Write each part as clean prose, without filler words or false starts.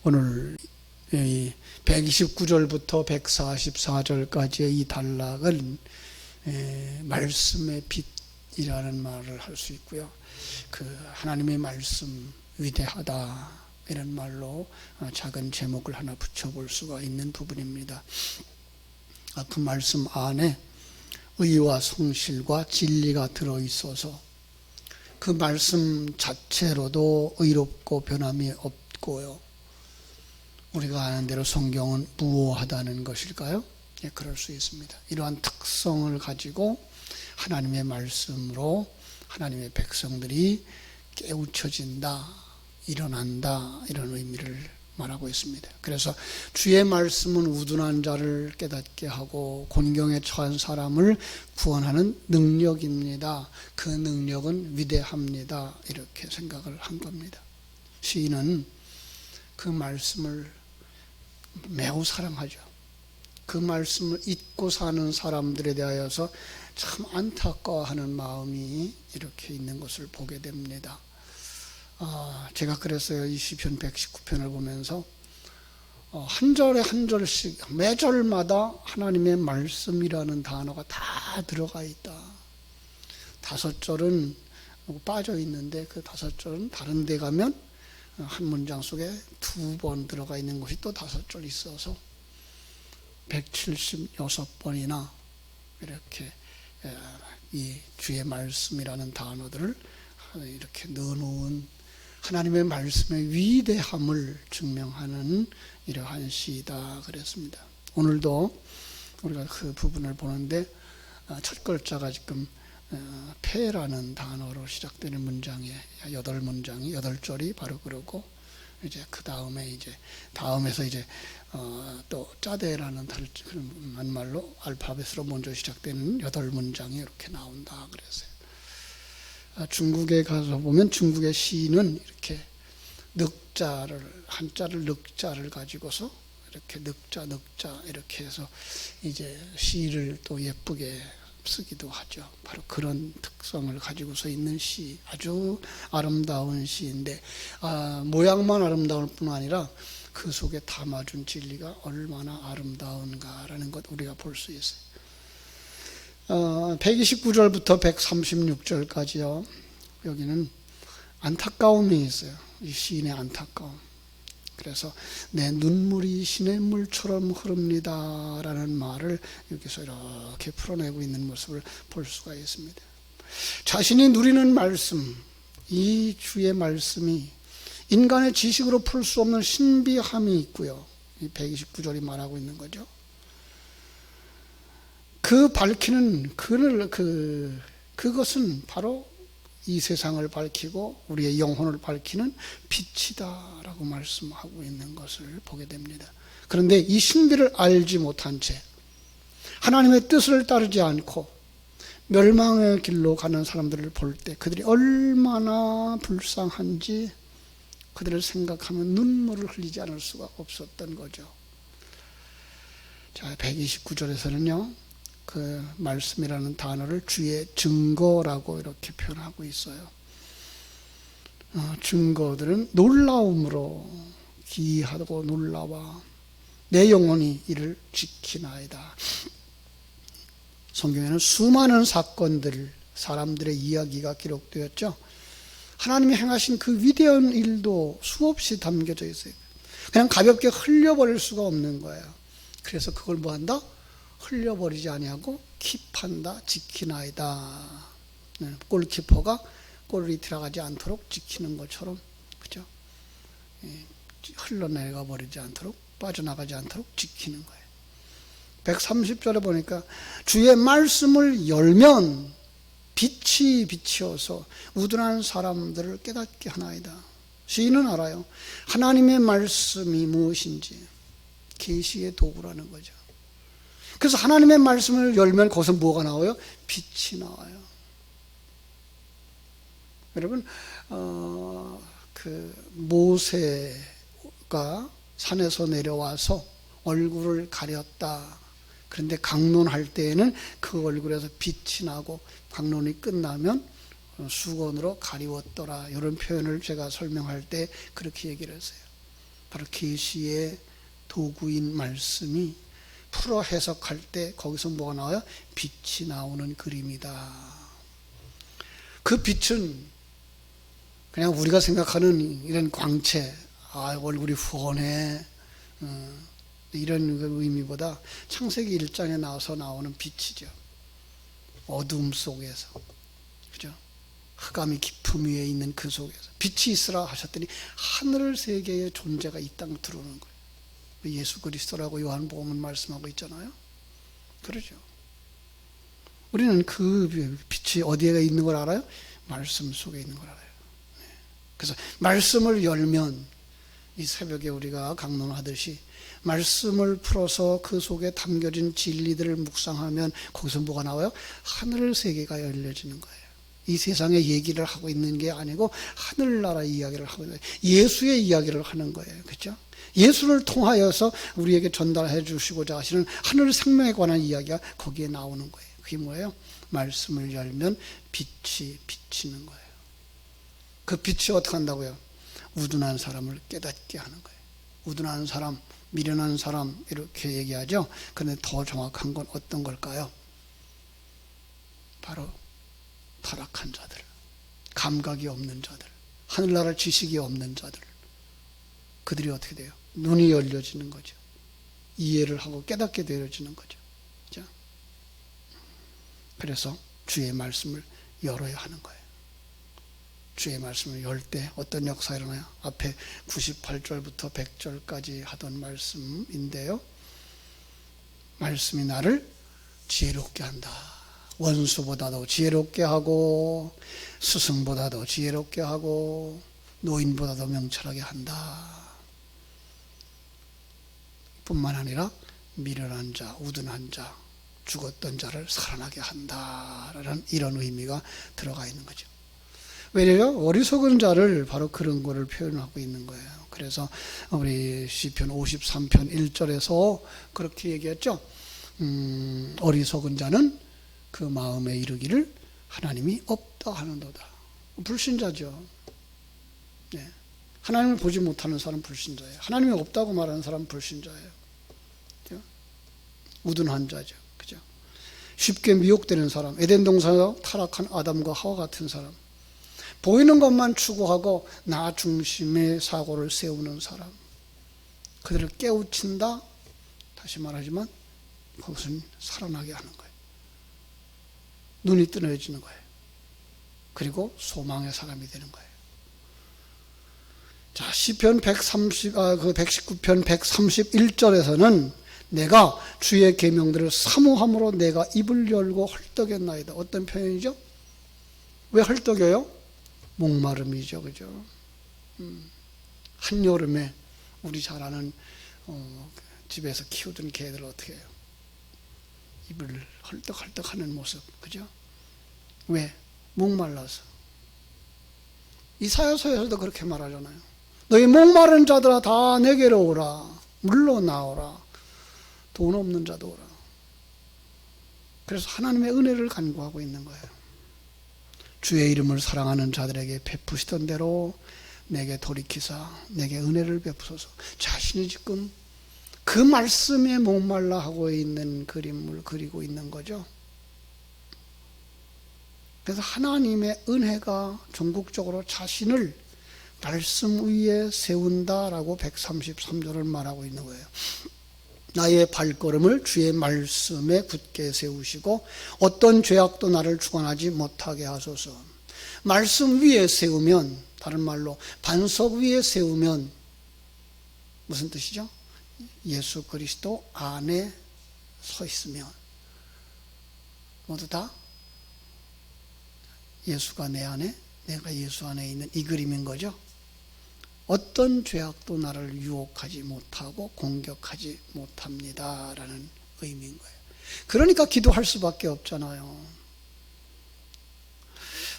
오늘 129절부터 144절까지의 이 단락은 말씀의 빛이라는 말을 할 수 있고요. 그 하나님의 말씀 위대하다 이런 말로 작은 제목을 하나 붙여볼 수가 있는 부분입니다. 그 말씀 안에 의와 성실과 진리가 들어있어서 그 말씀 자체로도 의롭고 변함이 없고요. 우리가 아는 대로 성경은 무오하다는 것일까요? 예, 그럴 수 있습니다. 이러한 특성을 가지고 하나님의 말씀으로 하나님의 백성들이 깨우쳐진다, 일어난다 이런 의미를 말하고 있습니다. 그래서 주의 말씀은 우둔한 자를 깨닫게 하고 곤경에 처한 사람을 구원하는 능력입니다. 그 능력은 위대합니다. 이렇게 생각을 한 겁니다. 시인은 그 말씀을 매우 사랑하죠. 그 말씀을 잊고 사는 사람들에 대하여서 참 안타까워하는 마음이 이렇게 있는 것을 보게 됩니다. 제가 그랬어요. 이 시편 119편을 보면서 한 절에 한 절씩 매절마다 하나님의 말씀이라는 단어가 다 들어가 있다. 5절은 빠져 있는데 그 5절은 다른 데 가면 한 문장 속에 2번 들어가 있는 것이 또 5절 있어서 176번이나 이렇게 이 주의 말씀이라는 단어들을 이렇게 넣어놓은 하나님의 말씀의 위대함을 증명하는 이러한 시이다 그랬습니다. 오늘도 우리가 그 부분을 보는데 첫 글자가 지금 패라는 단어로 시작되는 문장에 8문장이 8절이 바로 그러고 이제 그 다음에 이제 다음에서 이제 또 짜대라는 다른 말로 알파벳으로 먼저 시작되는 8문장이 이렇게 나온다 그랬어요. 중국에 가서 보면 중국의 시인은 이렇게 늑자를 한자를 늑자를 가지고서 이렇게 늑자 이렇게 해서 이제 시를 또 예쁘게 쓰기도 하죠. 바로 그런 특성을 가지고서 있는 시, 아주 아름다운 시인데 모양만 아름다울 뿐 아니라 그 속에 담아준 진리가 얼마나 아름다운가라는 것 우리가 볼 수 있어요. 129절부터 136절까지요. 여기는 안타까움이 있어요. 이 시인의 안타까움. 그래서 내 눈물이 시냇물처럼 흐릅니다 라는 말을 여기서 이렇게 풀어내고 있는 모습을 볼 수가 있습니다. 자신이 누리는 말씀, 이 주의 말씀이 인간의 지식으로 풀 수 없는 신비함이 있고요. 이 129절이 말하고 있는 거죠. 그 밝히는 그것은 바로 이 세상을 밝히고 우리의 영혼을 밝히는 빛이다라고 말씀하고 있는 것을 보게 됩니다. 그런데 이 신비를 알지 못한 채 하나님의 뜻을 따르지 않고 멸망의 길로 가는 사람들을 볼 때 그들이 얼마나 불쌍한지 그들을 생각하면 눈물을 흘리지 않을 수가 없었던 거죠. 자, 129절에서는요. 그 말씀이라는 단어를 주의 증거라고 이렇게 표현하고 있어요. 증거들은 놀라움으로 기이하고 놀라워 내 영혼이 이를 지키나이다. 성경에는 수많은 사건들, 사람들의 이야기가 기록되었죠. 하나님이 행하신 그 위대한 일도 수없이 담겨져 있어요. 그냥 가볍게 흘려버릴 수가 없는 거예요. 그래서 그걸 뭐한다? 흘려버리지 아니하고 킵한다, 지키나이다. 골키퍼가 골이 들어가지 않도록 지키는 것처럼, 그죠? 흘러내가 버리지 않도록, 빠져나가지 않도록 지키는 거예요. 130절에 보니까 주의 말씀을 열면 빛이 비치어서 우둔한 사람들을 깨닫게 하나이다. 시인은 알아요. 하나님의 말씀이 무엇인지 계시의 도구라는 거죠. 그래서 하나님의 말씀을 열면 거기서 뭐가 나와요? 빛이 나와요. 여러분, 그 모세가 산에서 내려와서 얼굴을 가렸다. 그런데 강론할 때에는 그 얼굴에서 빛이 나고 강론이 끝나면 수건으로 가리웠더라. 이런 표현을 제가 설명할 때 그렇게 얘기를 했어요. 바로 계시의 도구인 말씀이 풀어 해석할 때 거기서 뭐가 나와요? 빛이 나오는 그림이다. 그 빛은 그냥 우리가 생각하는 이런 광채, 얼굴이 훤해, 이런 의미보다 창세기 1장에 나와서 나오는 빛이죠. 어둠 속에서, 그죠? 흑암이 깊음 위에 있는 그 속에서 빛이 있으라 하셨더니 하늘 세 개의 존재가 이 땅에 들어오는 거예요. 예수 그리스도라고 요한복음은 말씀하고 있잖아요. 그러죠. 우리는 그 빛이 어디에 있는 걸 알아요? 말씀 속에 있는 걸 알아요. 그래서 말씀을 열면 이 새벽에 우리가 강론하듯이 말씀을 풀어서 그 속에 담겨진 진리들을 묵상하면 거기서 뭐가 나와요? 하늘 세계가 열려지는 거예요. 이 세상의 얘기를 하고 있는 게 아니고 하늘나라 이야기를 하고 있는 거예요. 예수의 이야기를 하는 거예요. 그렇죠? 예수를 통하여서 우리에게 전달해 주시고자 하시는 하늘 생명에 관한 이야기가 거기에 나오는 거예요. 그게 뭐예요? 말씀을 열면 빛이 비치는 거예요. 그 빛이 어떻게 한다고요? 우둔한 사람을 깨닫게 하는 거예요. 우둔한 사람, 미련한 사람 이렇게 얘기하죠. 그런데 더 정확한 건 어떤 걸까요? 바로 타락한 자들, 감각이 없는 자들, 하늘나라 지식이 없는 자들, 그들이 어떻게 돼요? 눈이 열려지는 거죠. 이해를 하고 깨닫게 되어지는 거죠. 그렇죠? 그래서 주의 말씀을 열어야 하는 거예요. 주의 말씀을 열 때 어떤 역사가 일어나요? 앞에 98절부터 100절까지 하던 말씀인데요. 말씀이 나를 지혜롭게 한다. 원수보다도 지혜롭게 하고 스승보다도 지혜롭게 하고 노인보다도 명철하게 한다. 뿐만 아니라 미련한 자, 우둔한 자, 죽었던 자를 살아나게 한다라는 이런 의미가 들어가 있는 거죠. 왜냐하면 어리석은 자를 바로 그런 거를 표현하고 있는 거예요. 그래서 우리 시편 53편 1절에서 그렇게 얘기했죠. 어리석은 자는 그 마음에 이르기를 하나님이 없다 하는도다. 불신자죠. 네. 하나님을 보지 못하는 사람은 불신자예요. 하나님이 없다고 말하는 사람은 불신자예요. 그죠? 우둔한 자죠. 그죠? 쉽게 미혹되는 사람, 에덴 동산에서 타락한 아담과 하와 같은 사람, 보이는 것만 추구하고 나 중심의 사고를 세우는 사람, 그들을 깨우친다. 다시 말하지만 그것은 살아나게 하는 거예요. 눈이 뜨너지는 거예요. 그리고 소망의 사람이 되는 거예요. 자, 시편 119편 131절에서는 내가 주의 계명들을 사모함으로 내가 입을 열고 헐떡였나이다. 어떤 표현이죠? 왜 헐떡여요? 목마름이죠. 그죠? 한여름에 우리 잘 아는 집에서 키우던 개들 어떻게 해요? 입을 헐떡헐떡 하는 모습. 그죠? 왜? 목말라서. 이사야서에서도 그렇게 말하잖아요. 너희 목마른 자들아 다 내게로 오라. 물러나오라. 돈 없는 자도 오라. 그래서 하나님의 은혜를 간구하고 있는 거예요. 주의 이름을 사랑하는 자들에게 베푸시던 대로 내게 돌이키사 내게 은혜를 베푸소서. 자신이 지금 그 말씀에 목말라 하고 있는 그림을 그리고 있는 거죠. 그래서 하나님의 은혜가 전국적으로 자신을 말씀 위에 세운다라고 133절을 말하고 있는 거예요. 나의 발걸음을 주의 말씀에 굳게 세우시고 어떤 죄악도 나를 주관하지 못하게 하소서. 말씀 위에 세우면, 다른 말로 반석 위에 세우면 무슨 뜻이죠? 예수 그리스도 안에 서 있으면 모두 다 예수가 내 안에, 내가 예수 안에 있는 이 그림인 거죠. 어떤 죄악도 나를 유혹하지 못하고 공격하지 못합니다 라는 의미인 거예요. 그러니까 기도할 수밖에 없잖아요.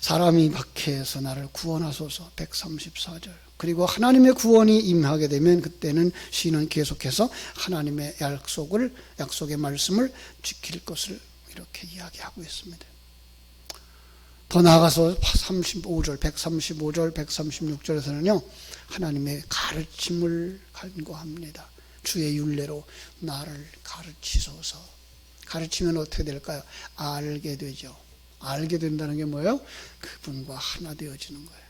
사람이 박해해서 나를 구원하소서 134절. 그리고 하나님의 구원이 임하게 되면 그때는 시인은 계속해서 하나님의 약속의 말씀을 지킬 것을 이렇게 이야기하고 있습니다. 더 나아가서 35절, 135절, 136절에서는요, 하나님의 가르침을 간구합니다. 주의 율례로 나를 가르치소서. 가르치면 어떻게 될까요? 알게 되죠. 알게 된다는 게 뭐예요? 그분과 하나 되어지는 거예요.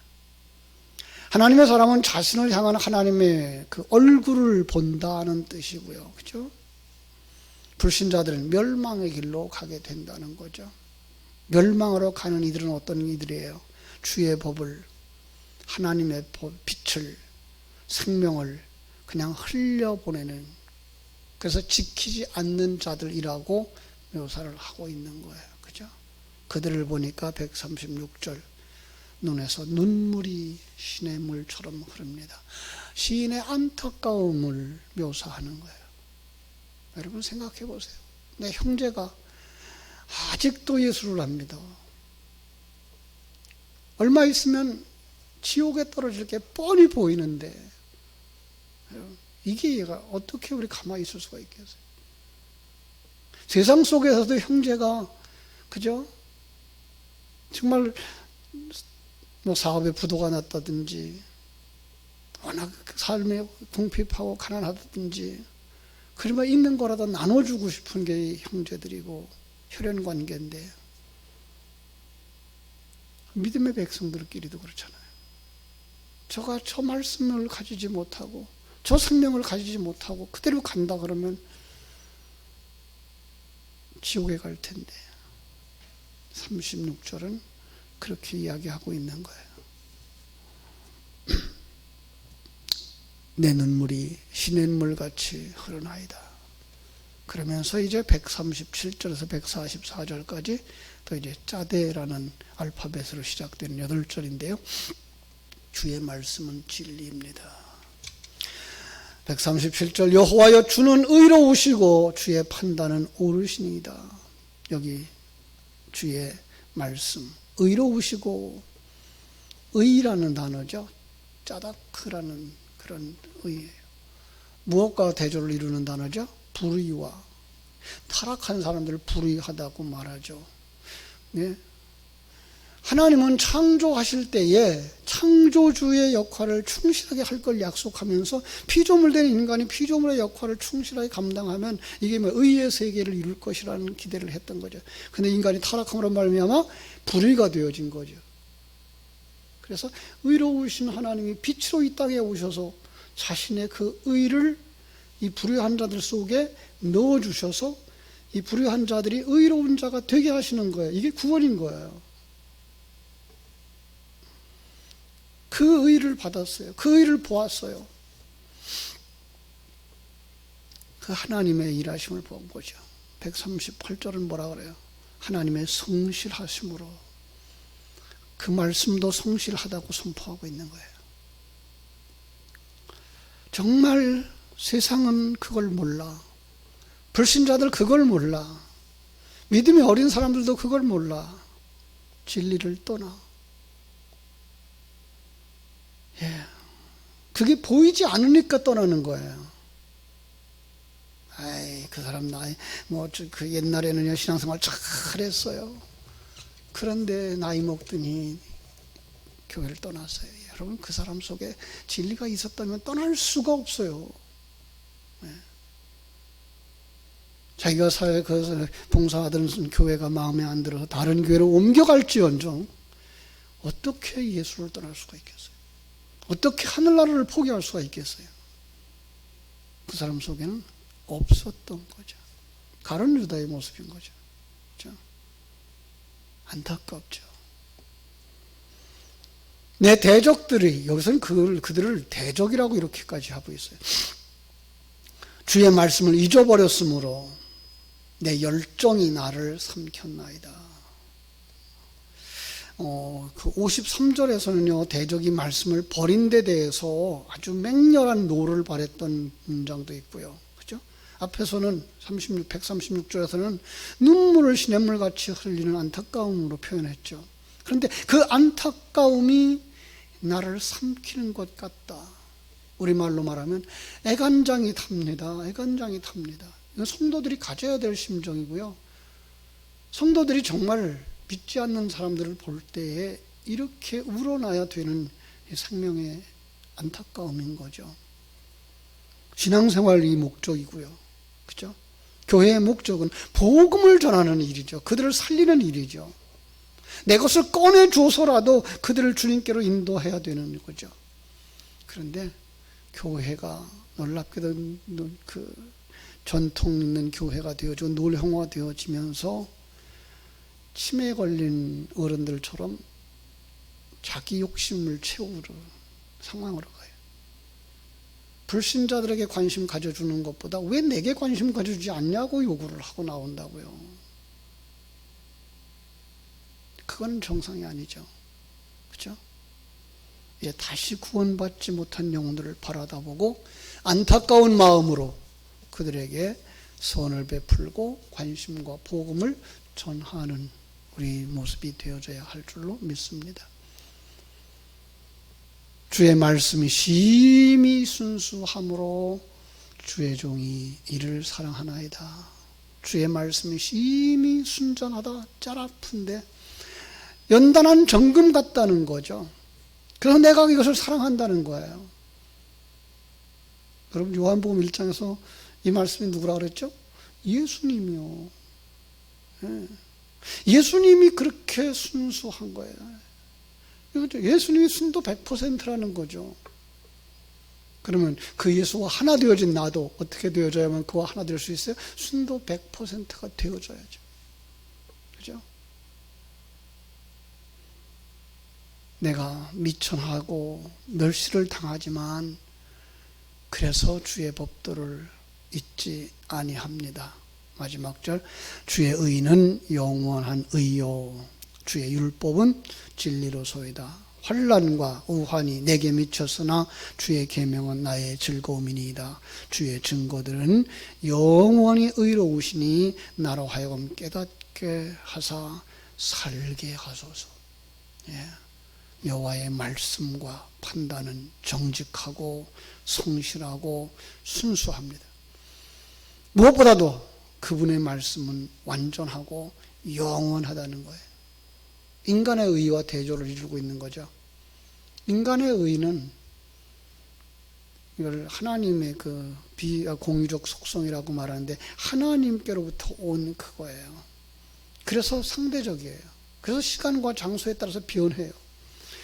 하나님의 사람은 자신을 향한 하나님의 그 얼굴을 본다는 뜻이고요. 그죠? 불신자들은 멸망의 길로 가게 된다는 거죠. 멸망으로 가는 이들은 어떤 이들이에요? 주의 법을, 하나님의 빛을, 생명을 그냥 흘려보내는, 그래서 지키지 않는 자들이라고 묘사를 하고 있는 거예요. 그죠? 그들을 보니까 136절, 눈에서 눈물이 시냇물처럼 흐릅니다. 시인의 안타까움을 묘사하는 거예요. 여러분 생각해 보세요. 내 형제가 아직도 예수를 합니다. 얼마 있으면 지옥에 떨어질 게 뻔히 보이는데, 이게 얘가 어떻게 우리 가만히 있을 수가 있겠어요? 세상 속에서도 형제가, 그죠? 정말 뭐 사업에 부도가 났다든지, 워낙 삶에 궁핍하고 가난하다든지, 그러면 있는 거라도 나눠주고 싶은 게 형제들이고 혈연 관계인데, 믿음의 백성들끼리도 그렇잖아요. 저가 저 말씀을 가지지 못하고 저 생명을 가지지 못하고 그대로 간다 그러면 지옥에 갈 텐데, 36절은 그렇게 이야기하고 있는 거예요. 내 눈물이 시냇물같이 흐르나이다. 그러면서 이제 137절에서 144절까지 또 이제 짜대라는 알파벳으로 시작되는 8절인데요. 주의 말씀은 진리입니다. 137절, 여호와여 주는 의로우시고 주의 판단은 옳으시니이다. 여기 주의 말씀, 의로우시고, 의라는 단어죠. 짜다크라는 그런 의예요. 무엇과 대조를 이루는 단어죠? 불의와. 타락한 사람들을 불의하다고 말하죠. 네? 하나님은 창조하실 때에 창조주의 역할을 충실하게 할 걸 약속하면서 피조물 된 인간이 피조물의 역할을 충실하게 감당하면 이게 뭐 의의 세계를 이룰 것이라는 기대를 했던 거죠. 근데 인간이 타락함으로 말미암아 불의가 되어진 거죠. 그래서 의로우신 하나님이 빛으로 이 땅에 오셔서 자신의 그 의를 이 불의한 자들 속에 넣어주셔서 이 불의한 자들이 의로운 자가 되게 하시는 거예요. 이게 구원인 거예요. 그 의를 받았어요. 그 의를 보았어요. 그 하나님의 일하심을 본 거죠. 138절은 뭐라 그래요? 하나님의 성실하심으로, 그 말씀도 성실하다고 선포하고 있는 거예요. 정말 세상은 그걸 몰라. 불신자들 그걸 몰라. 믿음이 어린 사람들도 그걸 몰라. 진리를 떠나. 그게 보이지 않으니까 떠나는 거예요. 아이, 그 사람 나이, 그 옛날에는요, 신앙생활 잘했어요. 그런데 나이 먹더니 교회를 떠났어요. 여러분, 그 사람 속에 진리가 있었다면 떠날 수가 없어요. 자기가 봉사하던 교회가 마음에 안 들어서 다른 교회로 옮겨갈지언정 어떻게 예수를 떠날 수가 있겠어요? 어떻게 하늘나라를 포기할 수가 있겠어요? 그 사람 속에는 없었던 거죠. 가룟 유다의 모습인 거죠. 그렇죠? 안타깝죠. 내 대적들이, 여기서는 그들을 대적이라고 이렇게까지 하고 있어요. 주의 말씀을 잊어버렸으므로 내 열정이 나를 삼켰나이다. 그 53절에서는요, 대적이 말씀을 버린 데 대해서 아주 맹렬한 노를 발했던 문장도 있고요. 그죠? 앞에서는 136절에서는 눈물을 시냇물같이 흘리는 안타까움으로 표현했죠. 그런데 그 안타까움이 나를 삼키는 것 같다. 우리말로 말하면 애간장이 탑니다. 애간장이 탑니다. 이건 성도들이 가져야 될 심정이고요. 성도들이 정말 믿지 않는 사람들을 볼 때에 이렇게 우러나야 되는 생명의 안타까움인 거죠. 신앙생활이 목적이고요. 그죠? 교회의 목적은 복음을 전하는 일이죠. 그들을 살리는 일이죠. 내 것을 꺼내줘서라도 그들을 주님께로 인도해야 되는 거죠. 그런데 교회가 놀랍게도 그 전통 있는 교회가 되어지고 노령화되어지면서 치매에 걸린 어른들처럼 자기 욕심을 채우는 상황으로 가요. 불신자들에게 관심 가져주는 것보다 왜 내게 관심 가져주지 않냐고 요구를 하고 나온다고요. 그건 정상이 아니죠. 그렇죠? 이제 다시 구원받지 못한 영혼들을 바라다보고 안타까운 마음으로 그들에게 선을 베풀고 관심과 복음을 전하는 우리 모습이 되어져야 할 줄로 믿습니다. 주의 말씀이 심히 순수함으로 주의 종이 이를 사랑하나이다. 주의 말씀이 심히 순전하다. 짤 아픈데 연단한 정금 같다는 거죠. 그래서 내가 이것을 사랑한다는 거예요. 여러분 요한복음 1장에서 이 말씀이 누구라 그랬죠? 예수님이요. 예수님이 그렇게 순수한 거예요. 예수님이 순도 100%라는 거죠. 그러면 그 예수와 하나 되어진 나도 어떻게 되어져야만 그와 하나 될 수 있어요? 순도 100%가 되어져야죠. 그죠? 내가 미천하고 멸시를 당하지만 그래서 주의 법도를 잊지 아니합니다. 마지막 절, 주의 의는 영원한 의요 주의 율법은 진리로소이다. 환난과 우환이 내게 미쳤으나 주의 계명은 나의 즐거움이니이다. 주의 증거들은 영원히 의로우시니 나로 하여금 깨닫게 하사 살게 하소서. 여호와의 말씀과 판단은 정직하고 성실하고 순수합니다. 무엇보다도 그분의 말씀은 완전하고 영원하다는 거예요. 인간의 의와 대조를 이루고 있는 거죠. 인간의 의는 이걸 하나님의 그 비공유적 속성이라고 말하는데 하나님께로부터 온 그거예요. 그래서 상대적이에요. 그래서 시간과 장소에 따라서 변해요.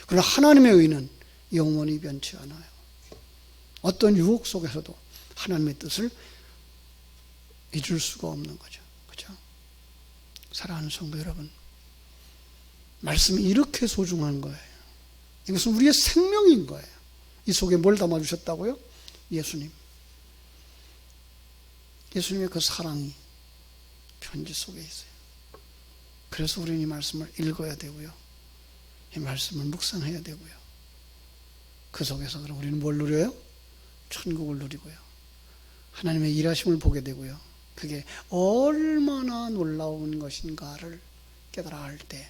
그러나 하나님의 의는 영원히 변치 않아요. 어떤 유혹 속에서도 하나님의 뜻을 잊을 수가 없는 거죠. 그죠? 사랑하는 성도 여러분, 말씀이 이렇게 소중한 거예요. 이것은 우리의 생명인 거예요. 이 속에 뭘 담아주셨다고요? 예수님. 예수님의 그 사랑이 편지 속에 있어요. 그래서 우리는 이 말씀을 읽어야 되고요. 이 말씀을 묵상해야 되고요. 그 속에서 그럼 우리는 뭘 누려요? 천국을 누리고요. 하나님의 일하심을 보게 되고요. 그게 얼마나 놀라운 것인가를 깨달아 할 때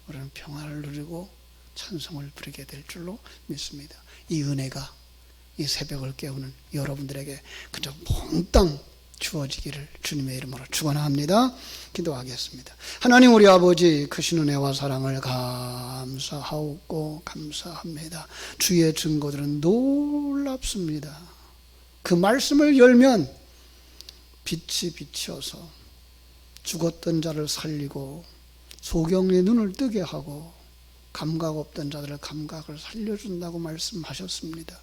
우리는 평화를 누리고 찬송을 부리게 될 줄로 믿습니다. 이 은혜가 이 새벽을 깨우는 여러분들에게 그저 몽땅 주어지기를 주님의 이름으로 축원합니다. 기도하겠습니다. 하나님 우리 아버지 크신 은혜와 사랑을 감사하고 감사합니다. 주의 증거들은 놀랍습니다. 그 말씀을 열면 빛이 비쳐서 죽었던 자를 살리고 소경의 눈을 뜨게 하고 감각 없던 자들의 감각을 살려준다고 말씀하셨습니다.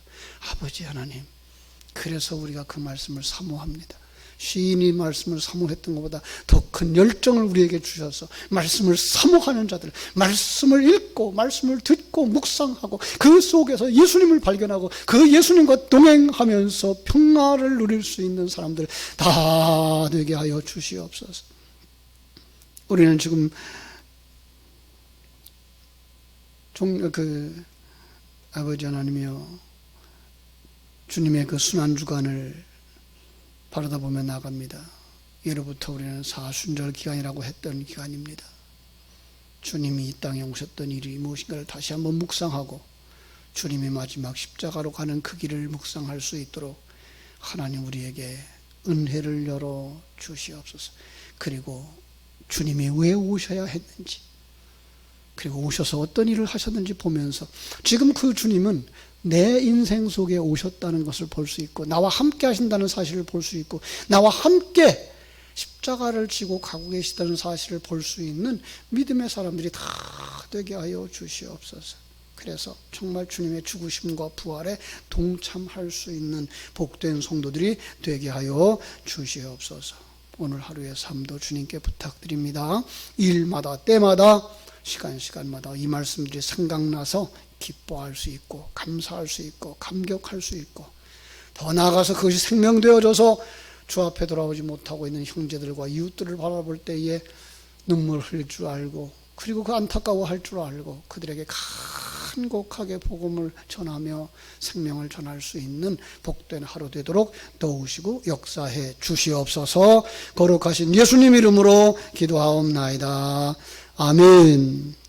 아버지 하나님, 그래서 우리가 그 말씀을 사모합니다. 시인이 말씀을 사모했던 것보다 더 큰 열정을 우리에게 주셔서 말씀을 사모하는 자들, 말씀을 읽고 말씀을 듣고 묵상하고 그 속에서 예수님을 발견하고 그 예수님과 동행하면서 평화를 누릴 수 있는 사람들 다 되게 하여 주시옵소서. 우리는 지금 아버지 하나님이여, 주님의 그 순환주간을 바라다 보며 나갑니다. 예로부터 우리는 사순절 기간이라고 했던 기간입니다. 주님이 이 땅에 오셨던 일이 무엇인가를 다시 한번 묵상하고 주님의 마지막 십자가로 가는 그 길을 묵상할 수 있도록 하나님 우리에게 은혜를 열어 주시옵소서. 그리고 주님이 왜 오셔야 했는지, 그리고 오셔서 어떤 일을 하셨는지 보면서 지금 그 주님은 내 인생 속에 오셨다는 것을 볼 수 있고, 나와 함께 하신다는 사실을 볼 수 있고, 나와 함께 십자가를 지고 가고 계시다는 사실을 볼 수 있는 믿음의 사람들이 다 되게 하여 주시옵소서. 그래서 정말 주님의 죽으심과 부활에 동참할 수 있는 복된 성도들이 되게 하여 주시옵소서. 오늘 하루의 삶도 주님께 부탁드립니다. 일마다 때마다 시간마다 이 말씀들이 생각나서 기뻐할 수 있고, 감사할 수 있고, 감격할 수 있고, 더 나아가서 그것이 생명되어져서 주 앞에 돌아오지 못하고 있는 형제들과 이웃들을 바라볼 때에 눈물 흘릴 줄 알고, 그리고 그 안타까워할 줄 알고 그들에게 간곡하게 복음을 전하며 생명을 전할 수 있는 복된 하루 되도록 도우시고 역사해 주시옵소서. 거룩하신 예수님 이름으로 기도하옵나이다. 아멘.